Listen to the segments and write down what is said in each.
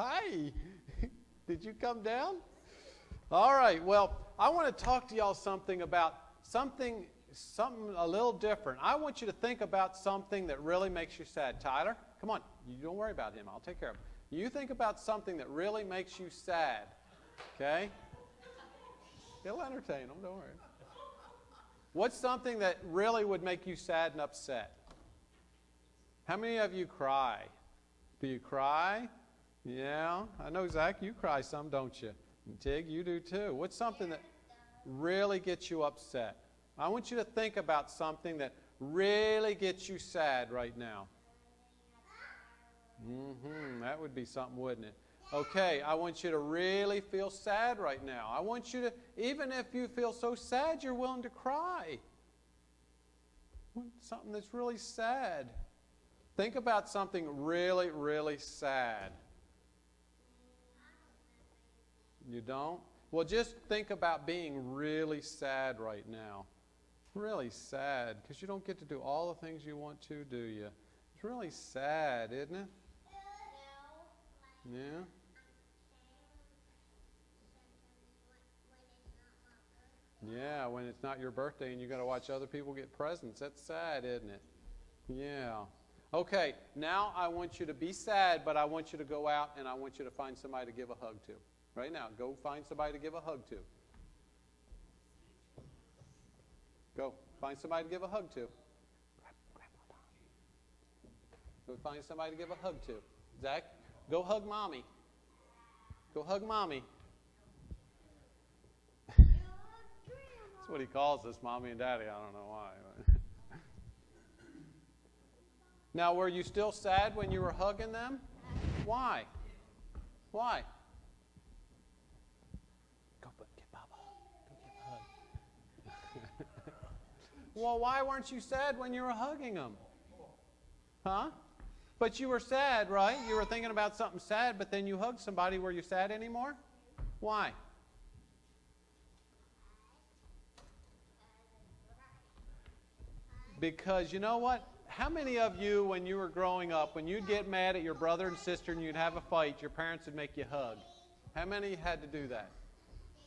Hi. Did you come down? All right. Well, I want to talk to y'all about something a little different. I want you to think about something that really makes you sad. Tyler, come on. You don't worry about him. I'll take care of him. You think about something that really makes you sad. Okay? He'll entertain them. Don't worry. What's something that really would make you sad and upset? How many of you cry? Do you cry? Yeah. I know, Zach, you cry some, don't you? And Tig, you do too. What's something that really gets you upset? I want you to think about something that really gets you sad right now. That would be something, wouldn't it? Okay, I want you to really feel sad right now. I want you to, even if you feel so sad, you're willing to cry. Something that's really sad. Think about something really, really sad. You don't? Well, just think about being really sad right now. Really sad, because you don't get to do all the things you want to, do you? It's really sad, isn't it? Yeah? Yeah, when it's not your birthday and you got to watch other people get presents. That's sad, isn't it? Yeah. Okay, now I want you to be sad, but I want you to go out and I want you to find somebody to give a hug to. Right now, go find somebody to give a hug to. Go find somebody to give a hug to. Go find somebody to give a hug to. Zach, go hug Mommy. Go hug Mommy. That's what he calls us, Mommy and Daddy. I don't know why. Now, were you still sad when you were hugging them? Why? Why? Go get Papa. Go give a hug. Well, why weren't you sad when you were hugging them? Huh? But you were sad, right? You were thinking about something sad, but then you hugged somebody. Were you sad anymore? Why? Because you know what? How many of you, when you were growing up, when you'd get mad at your brother and sister and you'd have a fight, your parents would make you hug? How many had to do that?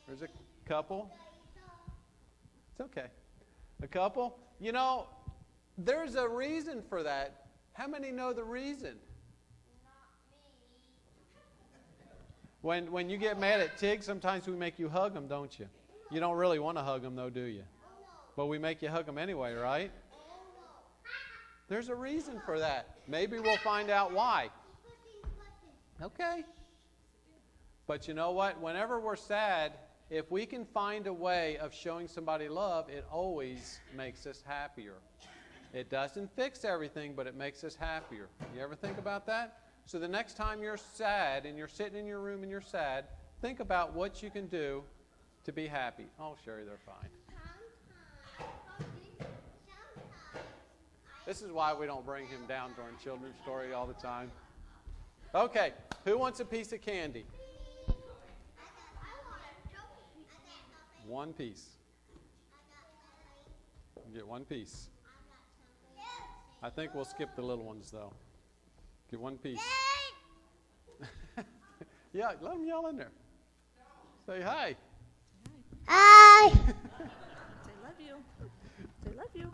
There's a couple. It's okay. A couple? You know, there's a reason for that. How many know the reason? When you get mad at Tig, sometimes we make you hug them, don't you? You don't really want to hug them, though, do you? But we make you hug them anyway, right? There's a reason for that. Maybe we'll find out why. Okay. But you know what? Whenever we're sad, if we can find a way of showing somebody love, it always makes us happier. It doesn't fix everything, but it makes us happier. You ever think about that? So the next time you're sad and you're sitting in your room and you're sad, think about what you can do to be happy. Oh, Sherry, they're fine. This is why we don't bring him down during children's story all the time. Okay, who wants a piece of candy? One piece. You get one piece. I think we'll skip the little ones, though. Get one piece. Yeah, let them yell in there. Say hi. Hi. Say love you. Say love you.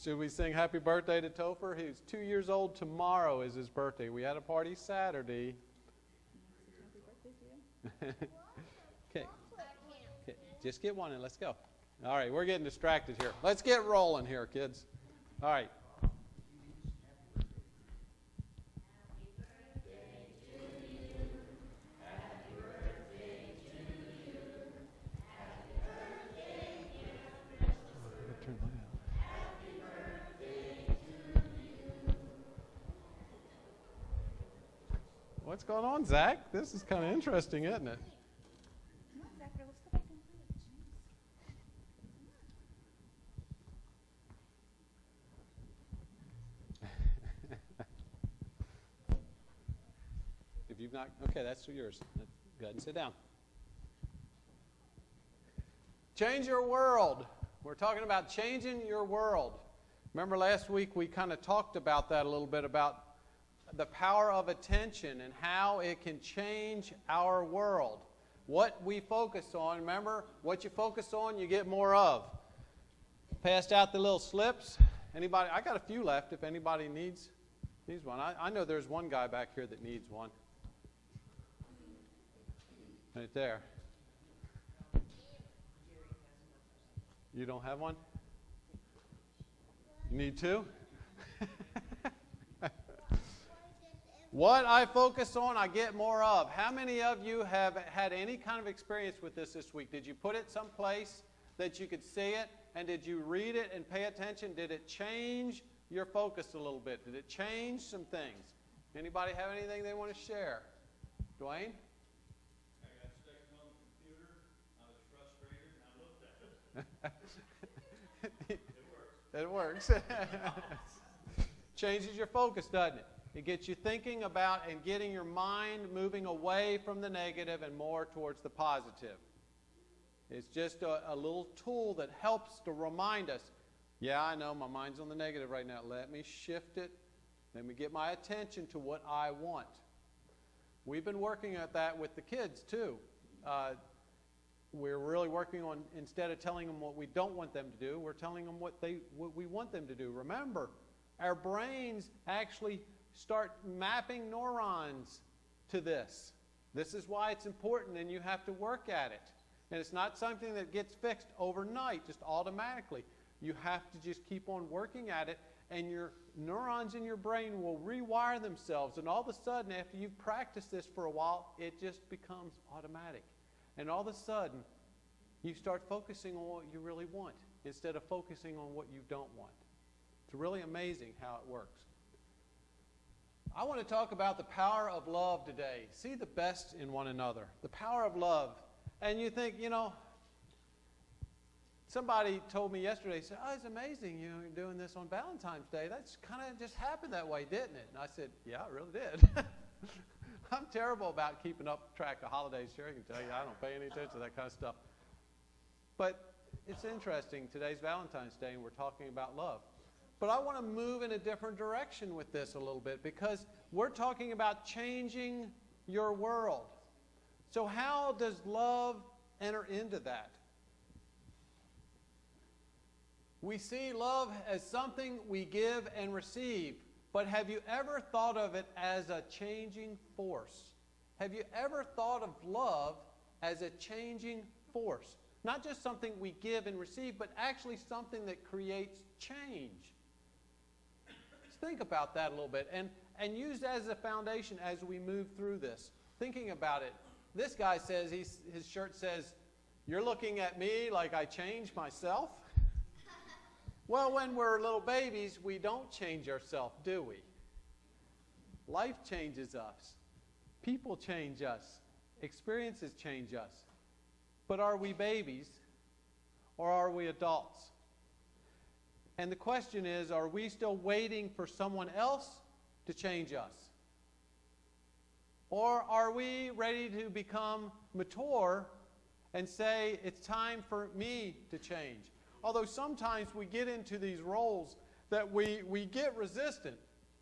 Should we sing happy birthday to Topher? He's 2 years old. Tomorrow is his birthday. We had a party Saturday. Okay. Just get one and let's go. All right, we're getting distracted here. Let's get rolling here, kids. All right. What's going on, Zach? This is kind of interesting, isn't it? Come on, Zachary, let's go back and play. If you've not, okay, that's yours. Go ahead and sit down. Change your world. We're talking about changing your world. Remember last week we kind of talked about that a little bit, about the power of attention and how it can change our world. What we focus on, remember, what you focus on, you get more of. Passed out the little slips. Anybody? I got a few left if anybody needs one. I know there's one guy back here that needs one. Right there. You don't have one? You need two? What I focus on, I get more of. How many of you have had any kind of experience with this week? Did you put it someplace that you could see it? And did you read it and pay attention? Did it change your focus a little bit? Did it change some things? Anybody have anything they want to share? Dwayne? I got stuck on the computer. I was frustrated, and I looked at it. It works. It works. Changes your focus, doesn't it? It gets you thinking about and getting your mind moving away from the negative and more towards the positive. It's just a little tool that helps to remind us, yeah, I know my mind's on the negative right now. Let me shift it. Let me get my attention to what I want. We've been working at that with the kids, too. We're really working on, instead of telling them what we don't want them to do, we're telling them what we want them to do. Remember, our brains actually start mapping neurons to this. This is why it's important, and you have to work at it. And it's not something that gets fixed overnight, just automatically. You have to just keep on working at it, and your neurons in your brain will rewire themselves. And all of a sudden, after you've practiced this for a while, it just becomes automatic. And all of a sudden, you start focusing on what you really want instead of focusing on what you don't want. It's really amazing how it works. I want to talk about the power of love today. See the best in one another. The power of love. And you think, somebody told me yesterday, said, oh, it's amazing you're doing this on Valentine's Day. That's kind of just happened that way, didn't it? And I said, yeah, it really did. I'm terrible about keeping up track of holidays here. I can tell you, I don't pay any attention to that kind of stuff. But it's interesting. Today's Valentine's Day, and we're talking about love. But I want to move in a different direction with this a little bit because we're talking about changing your world. So how does love enter into that? We see love as something we give and receive, but have you ever thought of it as a changing force? Have you ever thought of love as a changing force? Not just something we give and receive, but actually something that creates change. Think about that a little bit and use that as a foundation as we move through this. Thinking about it, this guy says, his shirt says, you're looking at me like I changed myself? Well, when we're little babies, we don't change ourselves, do we? Life changes us. People change us. Experiences change us. But are we babies or are we adults? And the question is, are we still waiting for someone else to change us? Or are we ready to become mature and say, it's time for me to change? Although sometimes we get into these roles that we get resistant.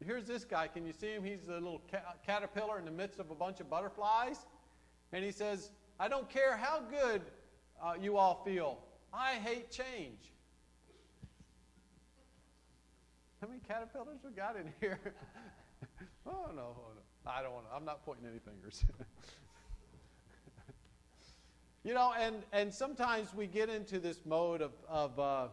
Here's this guy. Can you see him? He's a little caterpillar in the midst of a bunch of butterflies. And he says, I don't care how good you all feel. I hate change. How many caterpillars we got in here? Oh, no. I don't want to. I'm not pointing any fingers. And sometimes we get into this mode of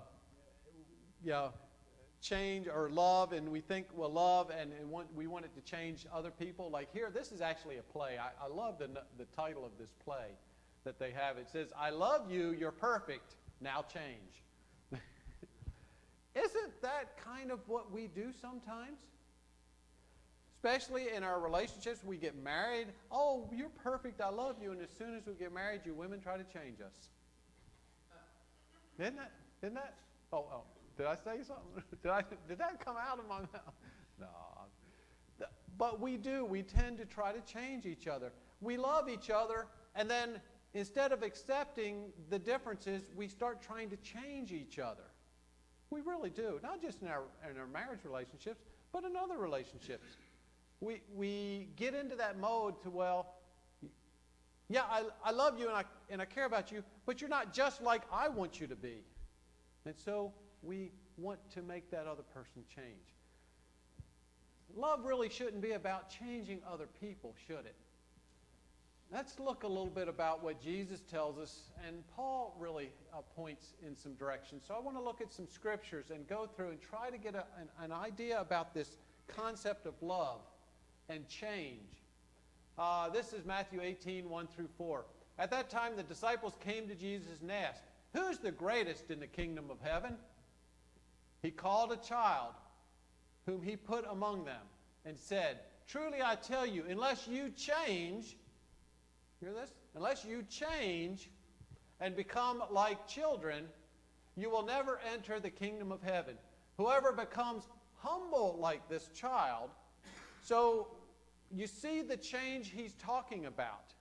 change or love, and we think, well, love, and we want it to change other people. Like here, this is actually a play. I love the title of this play that they have. It says, I love you, you're perfect, now change. Isn't that kind of what we do sometimes? Especially in our relationships, we get married. Oh, you're perfect, I love you. And as soon as we get married, you women try to change us. Isn't that? Oh, did I say something? Did that come out of my mouth? No. But we do. We tend to try to change each other. We love each other, and then instead of accepting the differences, we start trying to change each other. We really do. Not just in our marriage relationships, but in other relationships. we get into that mode to, well, yeah, I love you and I care about you, but you're not just like I want you to be. And so we want to make that other person change. Love really shouldn't be about changing other people, should it? Let's look a little bit about what Jesus tells us, and Paul really points in some directions. So I want to look at some scriptures and go through and try to get an idea about this concept of love and change. This is Matthew 18, 1 through 4. At that time, the disciples came to Jesus and asked, "Who's the greatest in the kingdom of heaven?" He called a child whom he put among them and said, "Truly I tell you, unless you change," hear this? "Unless you change and become like children, you will never enter the kingdom of heaven. Whoever becomes humble like this child," so you see the change he's talking about.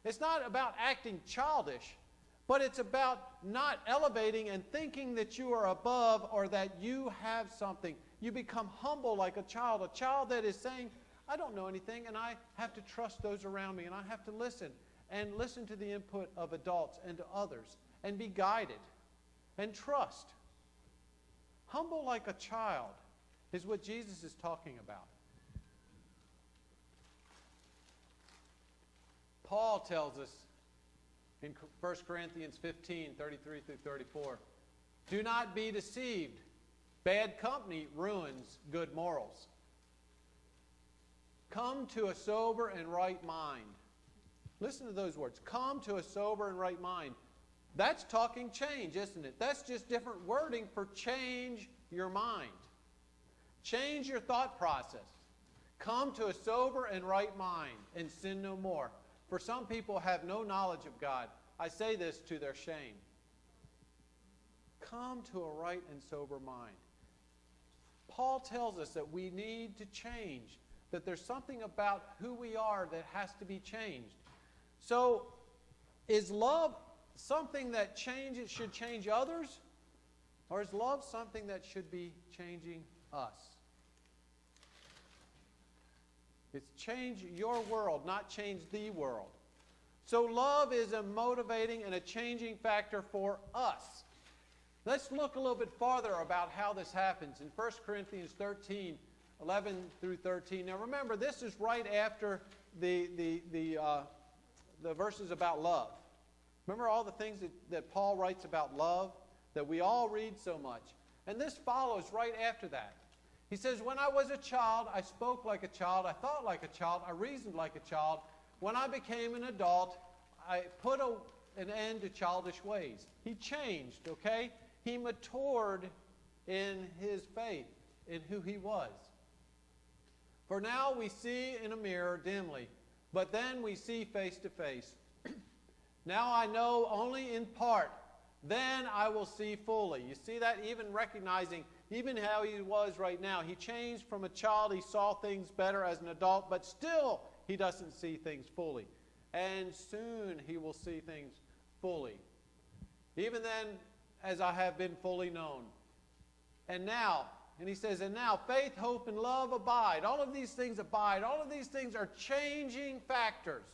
It's not about acting childish, but it's about not elevating and thinking that you are above or that you have something. You become humble like a child that is saying, "I don't know anything, and I have to trust those around me, and I have to listen to the input of adults and to others, and be guided, and trust." Humble like a child is what Jesus is talking about. Paul tells us in 1 Corinthians 15, 33 through 34, "Do not be deceived. Bad company ruins good morals. Come to a sober and right mind." Listen to those words. Come to a sober and right mind. That's talking change, isn't it? That's just different wording for change your mind. Change your thought process. Come to a sober and right mind and sin no more. For some people have no knowledge of God. I say this to their shame. Come to a right and sober mind. Paul tells us that we need to change, that there's something about who we are that has to be changed. So, is love something that should change others? Or is love something that should be changing us? It's change your world, not change the world. So love is a motivating and a changing factor for us. Let's look a little bit farther about how this happens in 1 Corinthians 13, 11 through 13. Now remember, this is right after the verses about love. Remember all the things that Paul writes about love that we all read so much. And this follows right after that. He says, "When I was a child, I spoke like a child, I thought like a child, I reasoned like a child. When I became an adult, I put an end to childish ways." He changed, okay? He matured in his faith, in who he was. "For now we see in a mirror dimly, but then we see face to face. Now I know only in part, then I will see fully." You see that? Even recognizing, even how he was right now. He changed from a child, he saw things better as an adult, but still he doesn't see things fully. And soon he will see things fully. "Even then, as I have been fully known. And now," and he says, "and now faith, hope, and love abide." All of these things abide. All of these things are changing factors.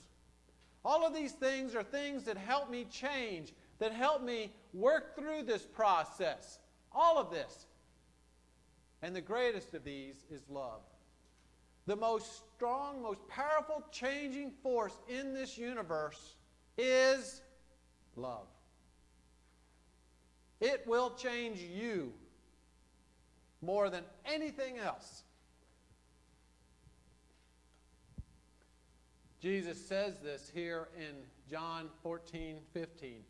All of these things are things that help me change, that help me work through this process. All of this. And the greatest of these is love. The most strong, most powerful changing force in this universe is love. It will change you more than anything else. Jesus says this here in John 14:15.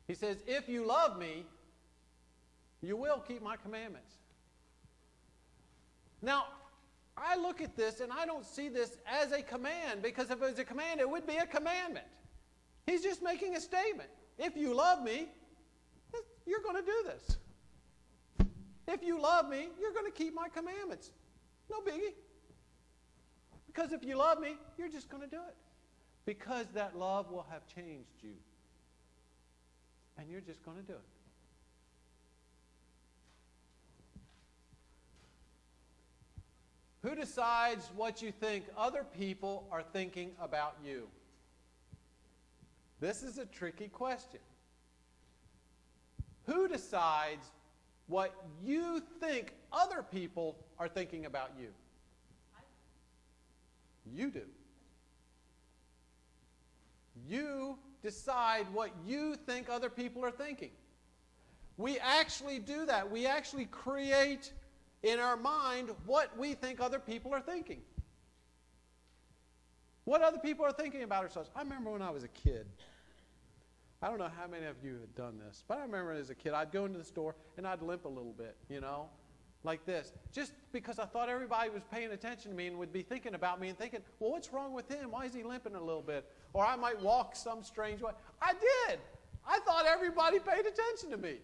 He says, "If you love me, you will keep my commandments." Now, I look at this and I don't see this as a command, because if it was a command, it would be a commandment. He's just making a statement. If you love me, you're going to do this. If you love me, you're going to keep my commandments. No biggie. Because if you love me, you're just going to do it. Because that love will have changed you. And you're just going to do it. Who decides what you think other people are thinking about you? This is a tricky question. Who decides what you think other people are thinking about you? You do. You decide what you think other people are thinking. We actually do that. We actually create in our mind what we think other people are thinking. What other people are thinking about ourselves. I remember when I was a kid. I don't know how many of you have done this, but I remember as a kid, I'd go into the store and I'd limp a little bit, like this. Just because I thought everybody was paying attention to me and would be thinking about me and thinking, well, what's wrong with him? Why is he limping a little bit? Or I might walk some strange way. I did. I thought everybody paid attention to me.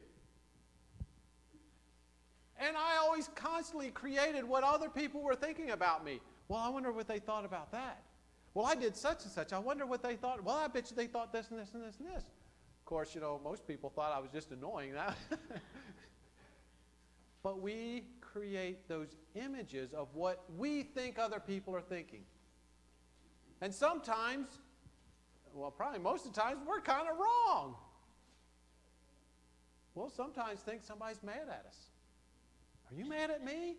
And I always constantly created what other people were thinking about me. Well, I wonder what they thought about that. Well, I did such and such. I wonder what they thought. Well, I bet you they thought this and this and this and this. Of course, most people thought I was just annoying. But we create those images of what we think other people are thinking. And sometimes, well, probably most of the times, we're kind of wrong. We'll sometimes think somebody's mad at us. Are you mad at me?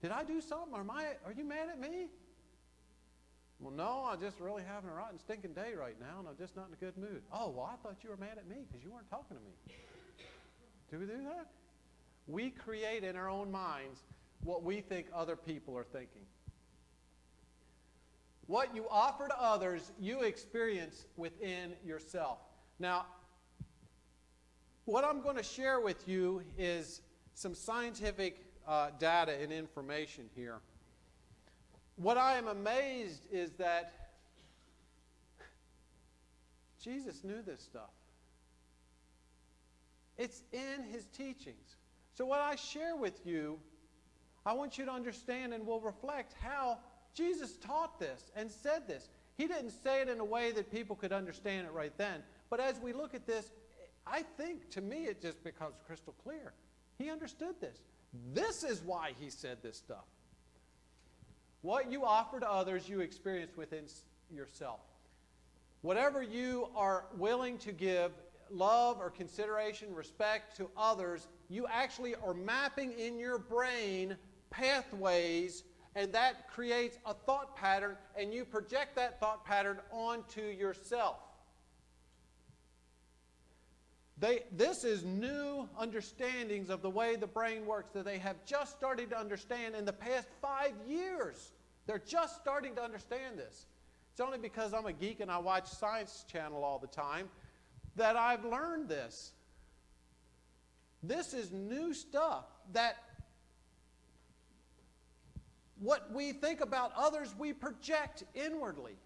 Did I do something? Are you mad at me? Well, no, I'm just really having a rotten, stinking day right now, and I'm just not in a good mood. Oh, well, I thought you were mad at me because you weren't talking to me. Do we do that? We create in our own minds what we think other people are thinking. What you offer to others, you experience within yourself. Now, what I'm going to share with you is some scientific data and information here. What I am amazed is that Jesus knew this stuff. It's in his teachings. So what I share with you, I want you to understand and will reflect how Jesus taught this and said this. He didn't say it in a way that people could understand it right then. But as we look at this, I think, to me, it just becomes crystal clear. He understood this. This is why he said this stuff. What you offer to others, you experience within yourself. Whatever you are willing to give love or consideration, respect to others, you actually are mapping in your brain pathways, and that creates a thought pattern, and you project that thought pattern onto yourself. This is new understandings of the way the brain works that they have just started to understand in the past 5 years. They're just starting to understand this. It's only because I'm a geek and I watch Science Channel all the time that I've learned this. This is new stuff that what we think about others, we project inwardly.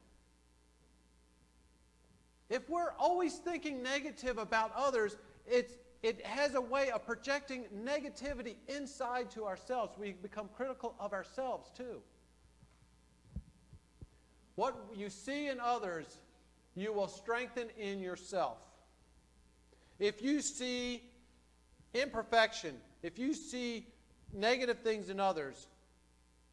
If we're always thinking negative about others, it has a way of projecting negativity inside to ourselves. We become critical of ourselves too. What you see in others, you will strengthen in yourself. If you see imperfection, if you see negative things in others,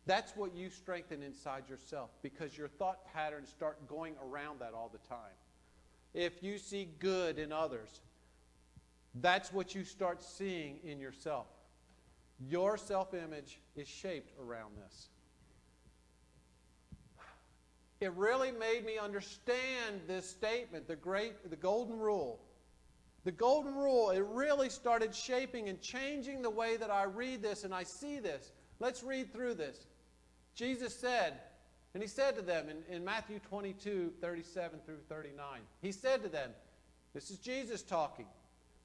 that's what you strengthen inside yourself, because your thought patterns start going around that all the time. If you see good in others, that's what you start seeing in yourself. Your self-image is shaped around this. It really made me understand this statement, the golden rule. The golden rule, it really started shaping and changing the way that I read this and I see this. Let's read through this. Jesus said, and he said to them in Matthew 22, 37 through 39, he said to them, this is Jesus talking,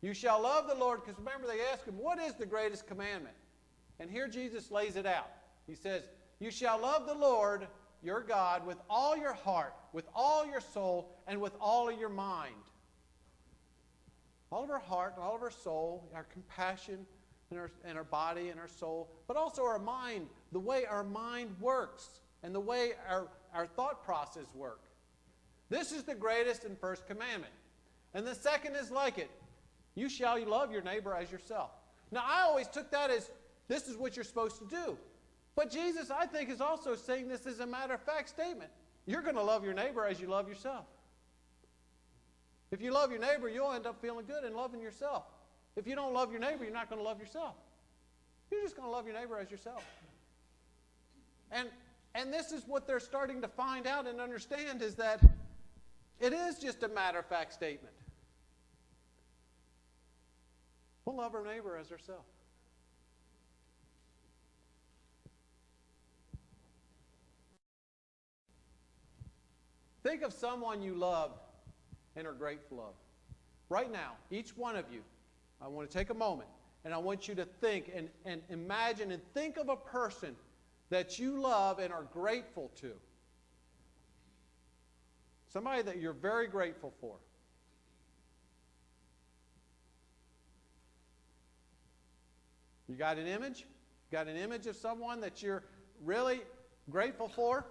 you shall love the Lord, because remember they asked him, what is the greatest commandment? And here Jesus lays it out. He says, you shall love the Lord your God with all your heart, with all your soul, and with all of your mind. All of our heart, all of our soul, our compassion, and our body and our soul, but also our mind, the way our mind works, and the way our thought process work. This is the greatest and first commandment. And the second is like it. You shall love your neighbor as yourself. Now, I always took that as this is what you're supposed to do. But Jesus, I think, is also saying this as a matter-of-fact statement. You're going to love your neighbor as you love yourself. If you love your neighbor, you'll end up feeling good and loving yourself. If you don't love your neighbor, you're not going to love yourself. You're just going to love your neighbor as yourself. And this is what they're starting to find out and understand, is that it is just a matter-of-fact statement. We'll love our neighbor as ourselves. Think of someone you love and are grateful of. Right now, each one of you, I want to take a moment, and I want you to think and imagine and think of a person that you love and are grateful to. Somebody that you're very grateful for. You got an image? Got an image of someone that you're really grateful for?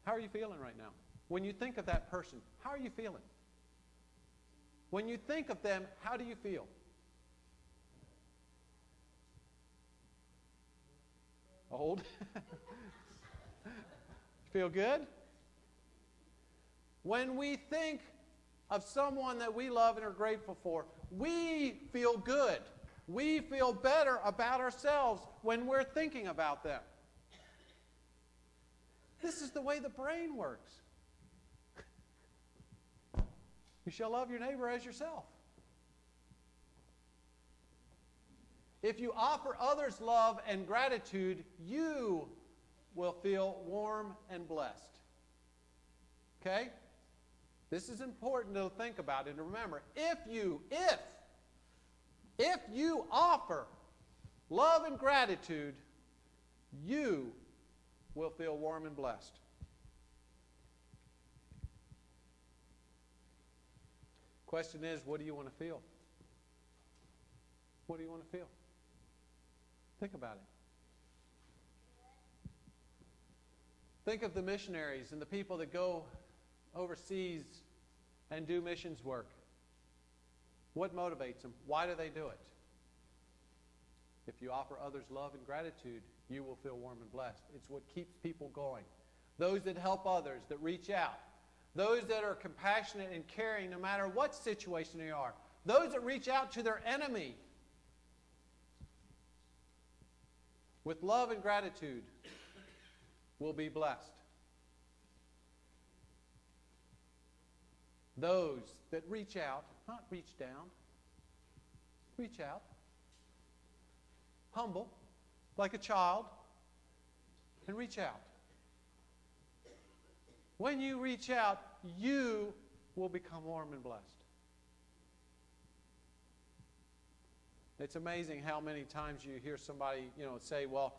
How are you feeling right now? When you think of that person, how are you feeling? When you think of them, how do you feel? Old? Feel good? When we think of someone that we love and are grateful for, we feel good. We feel better about ourselves when we're thinking about them. This is the way the brain works. You shall love your neighbor as yourself. If you offer others love and gratitude, you will feel warm and blessed. Okay? This is important to think about and to remember. If you offer love and gratitude, you will feel warm and blessed. Question is, what do you want to feel? What do you want to feel? Think about it. Think of the missionaries and the people that go overseas and do missions work. What motivates them? Why do they do it? If you offer others love and gratitude, you will feel warm and blessed. It's what keeps people going. Those that help others, that reach out. Those that are compassionate and caring no matter what situation they are. Those that reach out to their enemy with love and gratitude will be blessed. Those that reach out, not reach down, reach out, humble, like a child, and reach out. When you reach out, you will become warm and blessed. It's amazing how many times you hear somebody, say, well,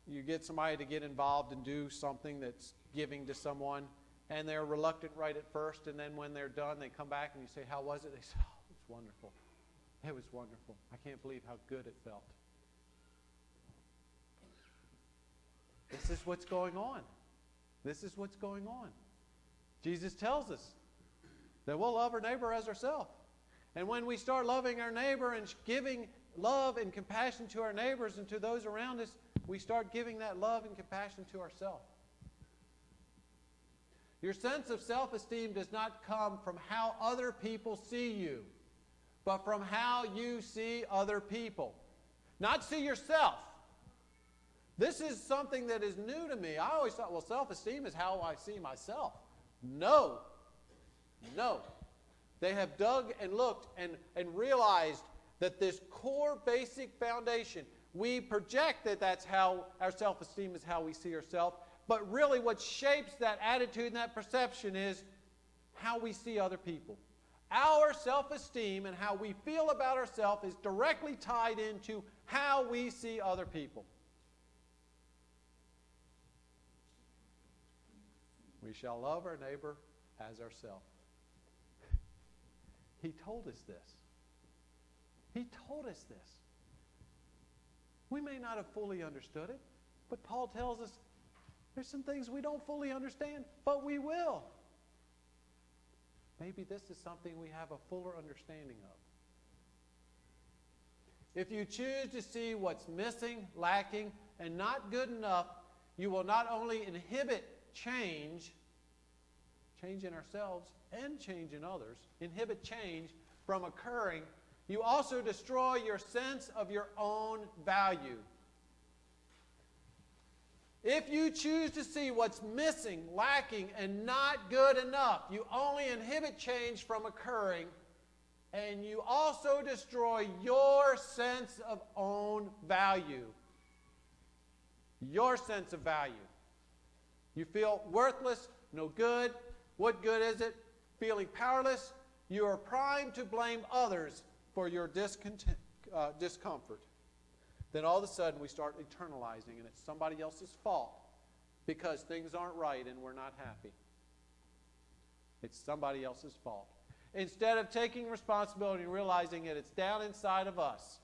you get somebody to get involved and do something that's giving to someone, and they're reluctant right at first, and then when they're done, they come back and you say, how was it? They say, oh, it was wonderful. It was wonderful. I can't believe how good it felt. This is what's going on. This is what's going on. Jesus tells us that we'll love our neighbor as ourselves. And when we start loving our neighbor and giving love and compassion to our neighbors and to those around us, we start giving that love and compassion to ourselves. Your sense of self-esteem does not come from how other people see you, but from how you see other people. Not see yourself. This is something that is new to me. I always thought, well, self-esteem is how I see myself. No. No. They have dug and looked and realized that this core basic foundation, we project that that's how our self-esteem is how we see ourselves, but really what shapes that attitude and that perception is how we see other people. Our self-esteem and how we feel about ourselves is directly tied into how we see other people. We shall love our neighbor as ourselves. He told us this. He told us this. We may not have fully understood it, but Paul tells us there's some things we don't fully understand, but we will. Maybe this is something we have a fuller understanding of. If you choose to see what's missing, lacking, and not good enough, you will not only inhibit change in ourselves and change in others, inhibit change from occurring, you also destroy your sense of your own value. If you choose to see what's missing, lacking, and not good enough, you only inhibit change from occurring, and you also destroy your sense of own value. Your sense of value. You feel worthless, no good. What good is it? Feeling powerless, you are primed to blame others for your discomfort. Then all of a sudden we start internalizing, and it's somebody else's fault because things aren't right and we're not happy. It's somebody else's fault. Instead of taking responsibility and realizing that it's down inside of us.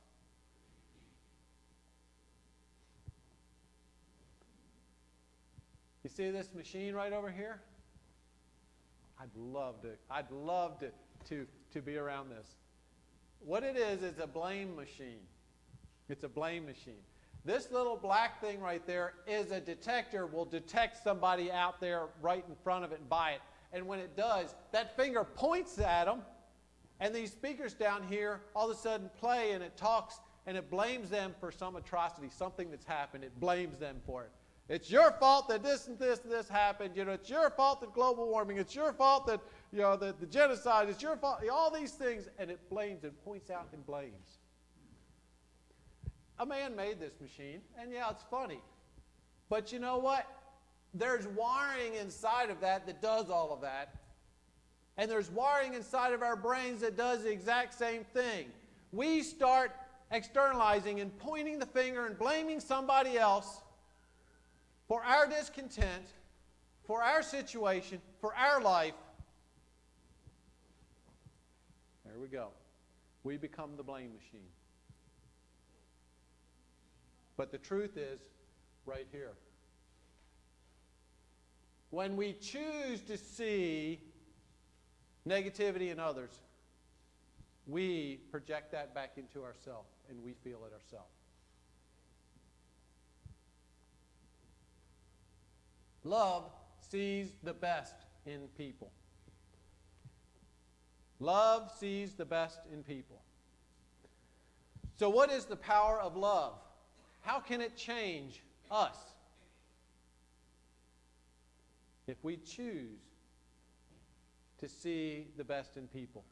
You see this machine right over here? I'd love to be around this. What it is a blame machine. It's a blame machine. This little black thing right there is a detector, will detect somebody out there right in front of it and by it. And when it does, that finger points at them, and these speakers down here all of a sudden play, and it talks, and it blames them for some atrocity, something that's happened. It blames them for it. It's your fault that this and this and this happened. It's your fault that global warming. It's your fault that the genocide. It's your fault. All these things, and it blames and points out and blames. A man made this machine, and yeah, it's funny. But you know what? There's wiring inside of that does all of that. And there's wiring inside of our brains that does the exact same thing. We start externalizing and pointing the finger and blaming somebody else for our discontent, for our situation, for our life. There we go. We become the blame machine. But the truth is right here. When we choose to see negativity in others, we project that back into ourselves, and we feel it ourselves. Love sees the best in people. Love sees the best in people. So what is the power of love? How can it change us? If we choose to see the best in people,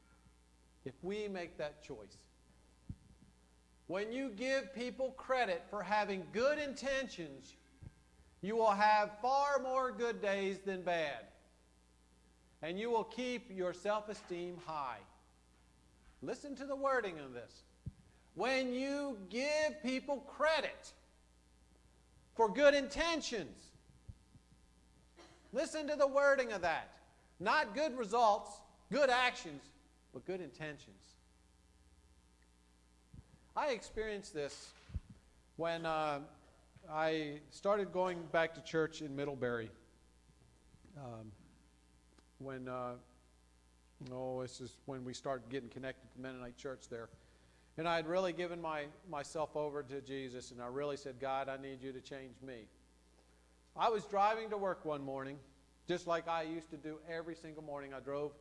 if we make that choice. When you give people credit for having good intentions, you will have far more good days than bad. And you will keep your self-esteem high. Listen to the wording of this. When you give people credit for good intentions, listen to the wording of that. Not good results, good actions, but good intentions. I experienced this when I started going back to church in Middlebury. This is when we started getting connected to Mennonite Church there. And I had really given myself over to Jesus, and I really said, God, I need you to change me. I was driving to work one morning, just like I used to do every single morning. I drove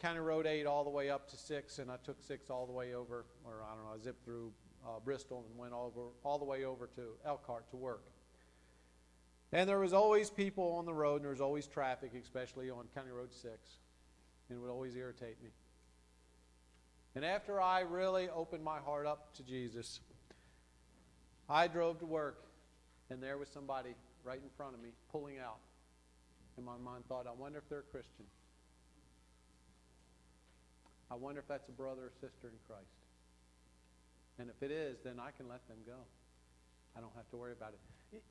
County Road 8 all the way up to 6, and I took 6 all the way over, I zipped through Bristol and went all the way over to Elkhart to work. And there was always people on the road, and there was always traffic, especially on County Road 6. And it would always irritate me. And after I really opened my heart up to Jesus, I drove to work, and there was somebody right in front of me pulling out. And my mind thought, I wonder if they're a Christian. I wonder if that's a brother or sister in Christ. And if it is, then I can let them go. I don't have to worry about it.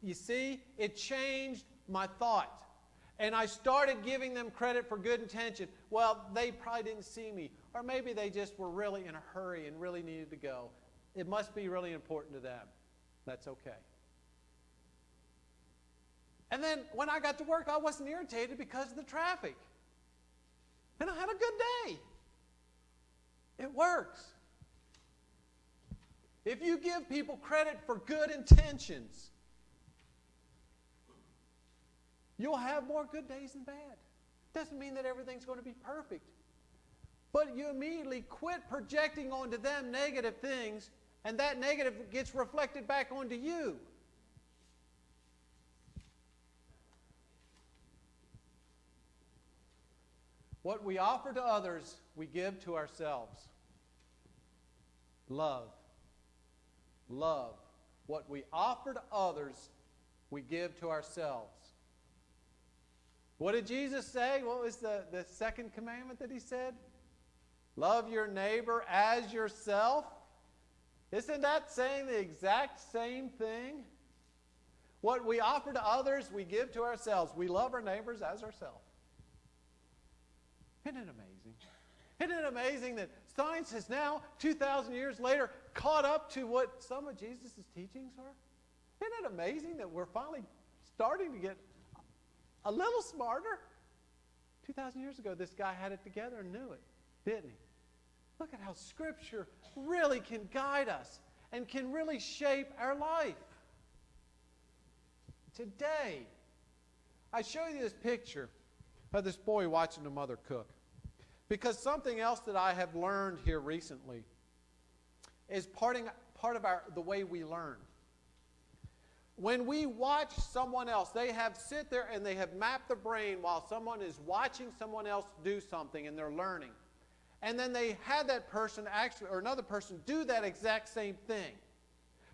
You see, it changed my thought. And I started giving them credit for good intention. Well, they probably didn't see me. Or maybe they just were really in a hurry and really needed to go. It must be really important to them. That's okay. And then when I got to work, I wasn't irritated because of the traffic. And I had a good day. It works. if you give people credit for good intentions, you'll have more good days than bad. Doesn't mean that everything's going to be perfect. But you immediately quit projecting onto them negative things, and that negative gets reflected back onto you. What we offer to others, we give to ourselves. Love. Love. What we offer to others, we give to ourselves. What did Jesus say? What was the second commandment that he said? Love your neighbor as yourself. Isn't that saying the exact same thing? What we offer to others, we give to ourselves. We love our neighbors as ourselves. Isn't it amazing? Isn't it amazing that science has now, 2,000 years later, caught up to what some of Jesus' teachings are? Isn't it amazing that we're finally starting to get a little smarter? 2,000 years ago, this guy had it together and knew it, didn't he? Look at how Scripture really can guide us and can really shape our life. Today, I show you this picture of this boy watching the mother cook. Because something else that I have learned here recently is part of the way we learn. When we watch someone else, they have sit there and they have mapped the brain while someone is watching someone else do something and they're learning. And then they had that person actually, or another person, do that exact same thing.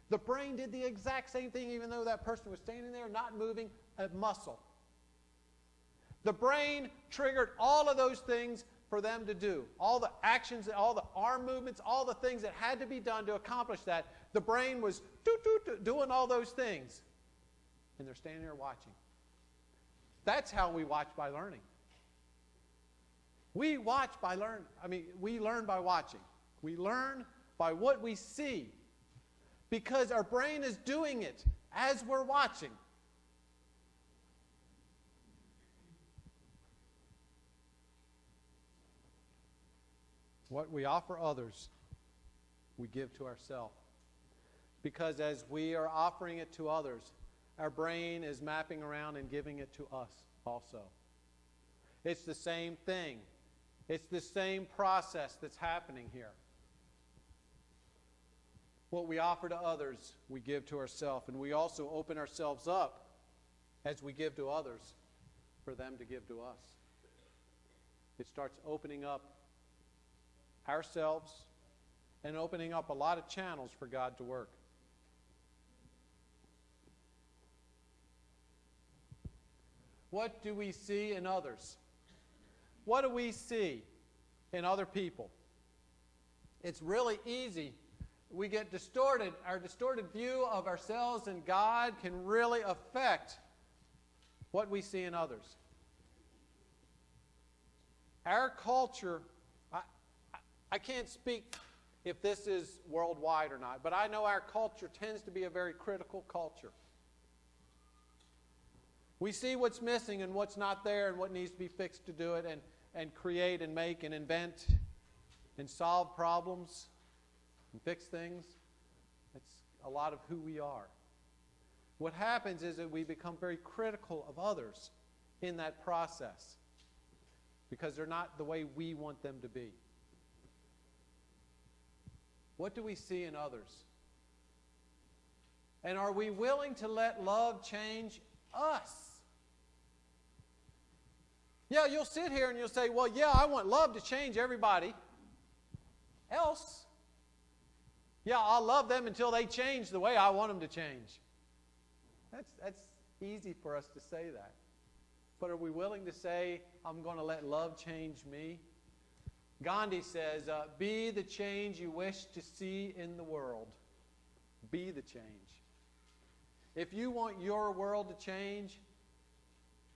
The brain did the exact same thing even though that person was standing there not moving a muscle. The brain triggered all of those things for them to do. All the actions, all the arm movements, all the things that had to be done to accomplish that. The brain was doing all those things. And they're standing there watching. That's how we watch by learning. We watch by learning. We learn by watching. We learn by what we see. Because our brain is doing it as we're watching. What we offer others, we give to ourselves. Because as we are offering it to others, our brain is mapping around and giving it to us also. It's the same thing. It's the same process that's happening here. What we offer to others, we give to ourselves. And we also open ourselves up as we give to others for them to give to us. It starts opening up ourselves and opening up a lot of channels for God to work. What do we see in others? What do we see in other people? It's really easy. We get distorted. Our distorted view of ourselves and God can really affect what we see in others. Our culture, I can't speak if this is worldwide or not, but I know our culture tends to be a very critical culture. We see what's missing and what's not there and what needs to be fixed to do it and create and make and invent and solve problems and fix things. That's a lot of who we are. What happens is that we become very critical of others in that process because they're not the way we want them to be. What do we see in others? And are we willing to let love change us? Yeah, you'll sit here and you'll say, well, yeah, I want love to change everybody else. Yeah, I'll love them until they change the way I want them to change. That's easy for us to say that. But are we willing to say, I'm going to let love change me? Gandhi says, be the change you wish to see in the world. Be the change. If you want your world to change,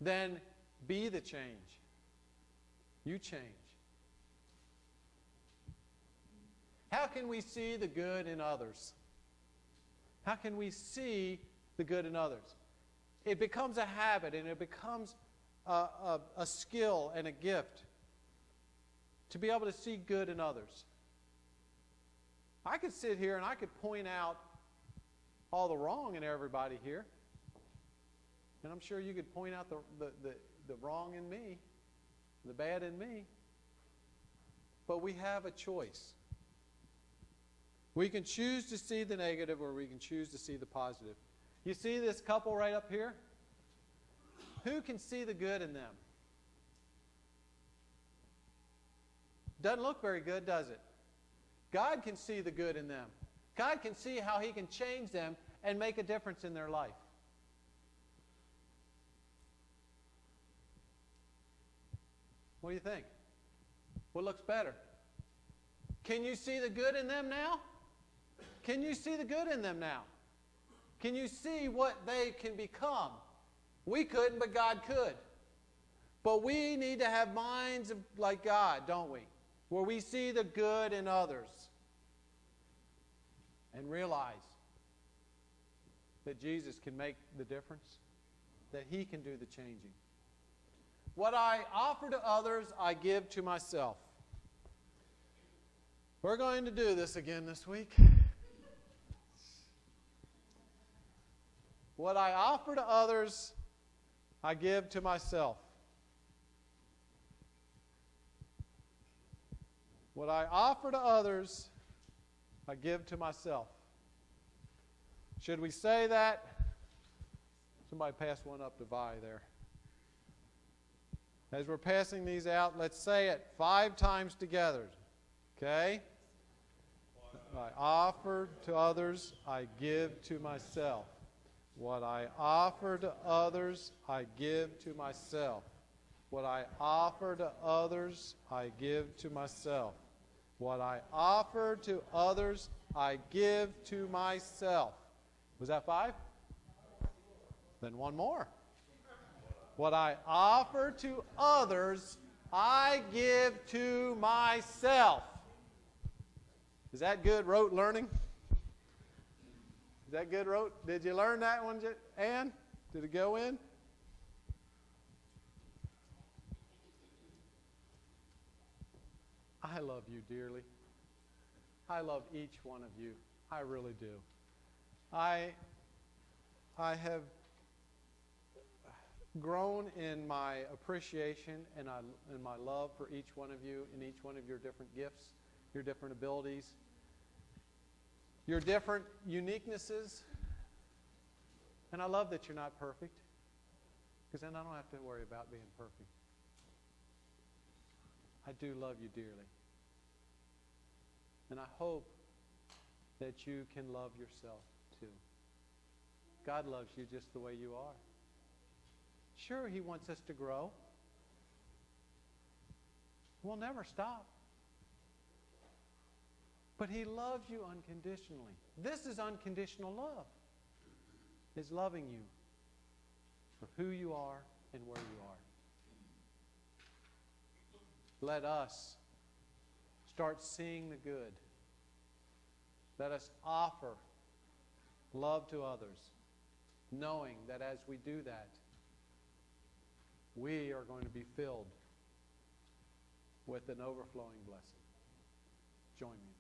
then be the change. You change. How can we see the good in others? How can we see the good in others? It becomes a habit and it becomes a skill and a gift to be able to see good in others. I could sit here and I could point out all the wrong in everybody here. And I'm sure you could point out the wrong in me, the bad in me. But we have a choice. We can choose to see the negative or we can choose to see the positive. You see this couple right up here? Who can see the good in them? Doesn't look very good, does it? God can see the good in them. God can see how He can change them and make a difference in their life. What do you think? What looks better? Can you see the good in them now? Can you see the good in them now? Can you see what they can become? We couldn't, but God could. But we need to have minds like God, don't we? Where we see the good in others and realize that Jesus can make the difference, that He can do the changing. What I offer to others, I give to myself. We're going to do this again this week. What I offer to others, I give to myself. What I offer to others, I give to myself. Should we say that? Somebody pass one up to Vi there. As we're passing these out, let's say it 5 times together. Okay? I offer to others, I give to myself. What I offer to others, I give to myself. What I offer to others, I give to myself. What I offer to others, I give to myself. Was that 5? Then one more. What I offer to others, I give to myself. Is that good rote learning? Is that good rote? Did you learn that one, Ann? Did it go in? I love you dearly. I love each one of you. I really do. I have grown in my appreciation and in my love for each one of you and each one of your different gifts, your different abilities, your different uniquenesses. And I love that you're not perfect, because then I don't have to worry about being perfect. I do love you dearly. And I hope that you can love yourself too. God loves you just the way you are. Sure, He wants us to grow. We'll never stop. But He loves you unconditionally. This is unconditional love. Is loving you for who you are and where you are. Let us start seeing the good. Let us offer love to others, knowing that as we do that, we are going to be filled with an overflowing blessing. Join me.